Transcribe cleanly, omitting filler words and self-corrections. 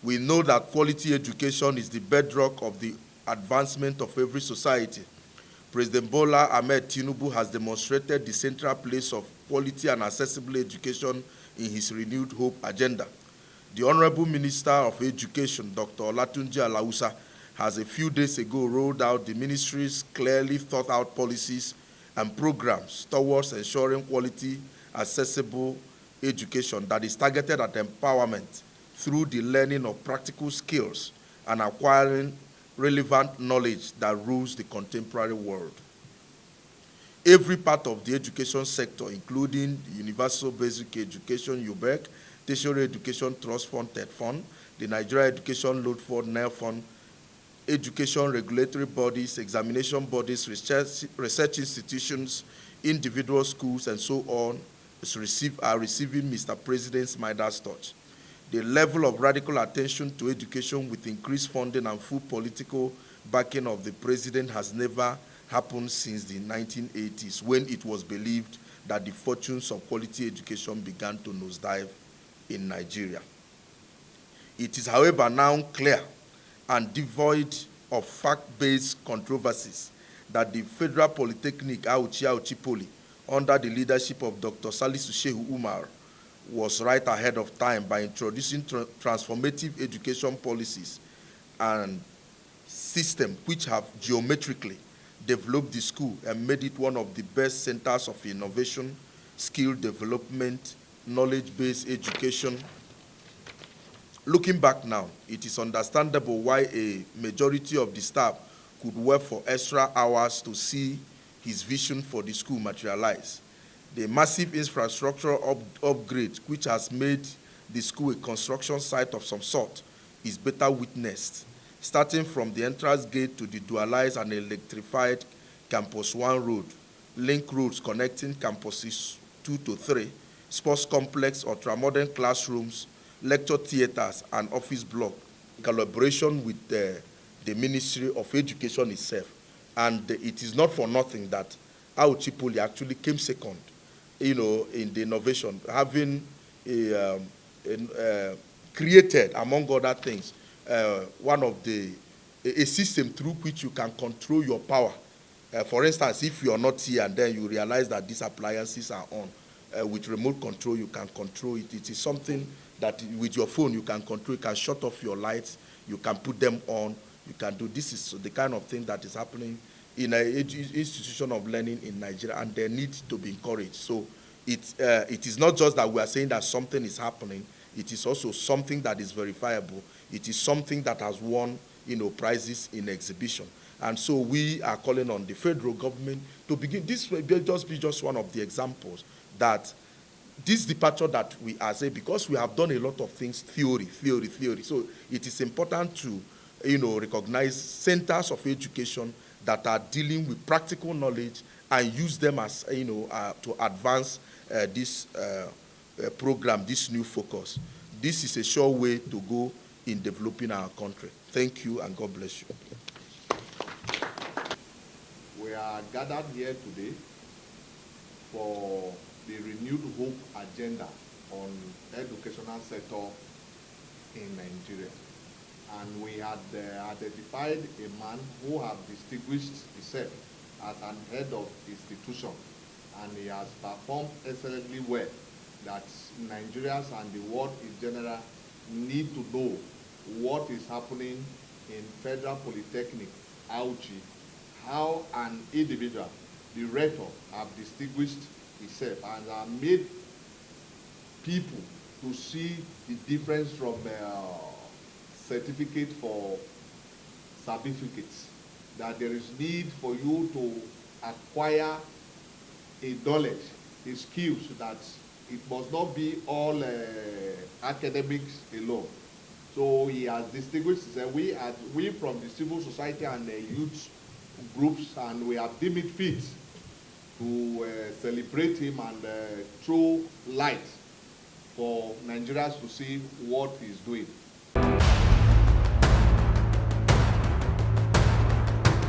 We know that quality education is the bedrock of the advancement of every society. President Bola Ahmed Tinubu has demonstrated the central place of quality and accessible education in his renewed hope agenda. The Honorable Minister of Education, Dr. Olatunji Alausa, has a few days ago rolled out the ministry's clearly thought out policies and programs towards ensuring quality, accessible education that is targeted at empowerment through the learning of practical skills and acquiring relevant knowledge that rules the contemporary world. Every part of the education sector, including the Universal Basic Education, UBEC, Tertiary Education Trust Fund, TED Fund, the Nigeria Education Load Fund, NEL Fund, education regulatory bodies, examination bodies, research institutions, individual schools, and so on, are receiving Mr. President's Midas touch. The level of radical attention to education with increased funding and full political backing of the president has never happened since the 1980s, when it was believed that the fortunes of quality education began to nosedive in Nigeria. It is, however, now clear and devoid of fact-based controversies that the Federal Polytechnic Auchi Poly, under the leadership of Dr. Salisu Shehu Umar, was right ahead of time by introducing transformative education policies and systems which have geometrically developed the school and made it one of the best centers of innovation, skill development, knowledge-based education. Looking back now, it is understandable why a majority of the staff could work for extra hours to see his vision for the school materialize. The massive infrastructure upgrade, which has made the school a construction site of some sort, is better witnessed, starting from the entrance gate to the dualized and electrified Campus 1 road, link roads connecting campuses 2 to 3, sports complex, ultra-modern classrooms, lecture theaters, and office block, in collaboration with the Ministry of Education itself. And it is not for nothing that Auchi Poly actually came second, in the innovation, having created, among other things, a system through which you can control your power. For instance, if you are not here and then you realize that these appliances are on, with remote control, you can control it. It is something that with your phone you can control. You can shut off your lights, you can put them on, you can do. This is the kind of thing that is happening in an institution of learning in Nigeria, and they need to be encouraged. So it is not just that we are saying that something is happening, it is also something that is verifiable. It is something that has won, prizes in exhibition. And so we are calling on the federal government to begin. This will just be one of the examples that this departure that we are saying, because we have done a lot of things, theory. So it is important to, recognize centers of education that are dealing with practical knowledge and use them as, to advance this program, this new focus. This is a sure way to go in developing our country. Thank you, and God bless you. We are gathered here today for the renewed hope agenda on educational sector in Nigeria. And we had identified a man who has distinguished himself as an head of institution, and he has performed excellently well, that Nigerians and the world in general need to know what is happening in Federal Polytechnic, Auchi, how an individual, the rector, have distinguished himself and have made people to see the difference from certificate for certificates, that there is need for you to acquire a knowledge, a skills, that it must not be all academics alone. So he has distinguished himself. We from the civil society and the youth groups, and we have deemed it fit to celebrate him and throw light for Nigerians to see what he's doing.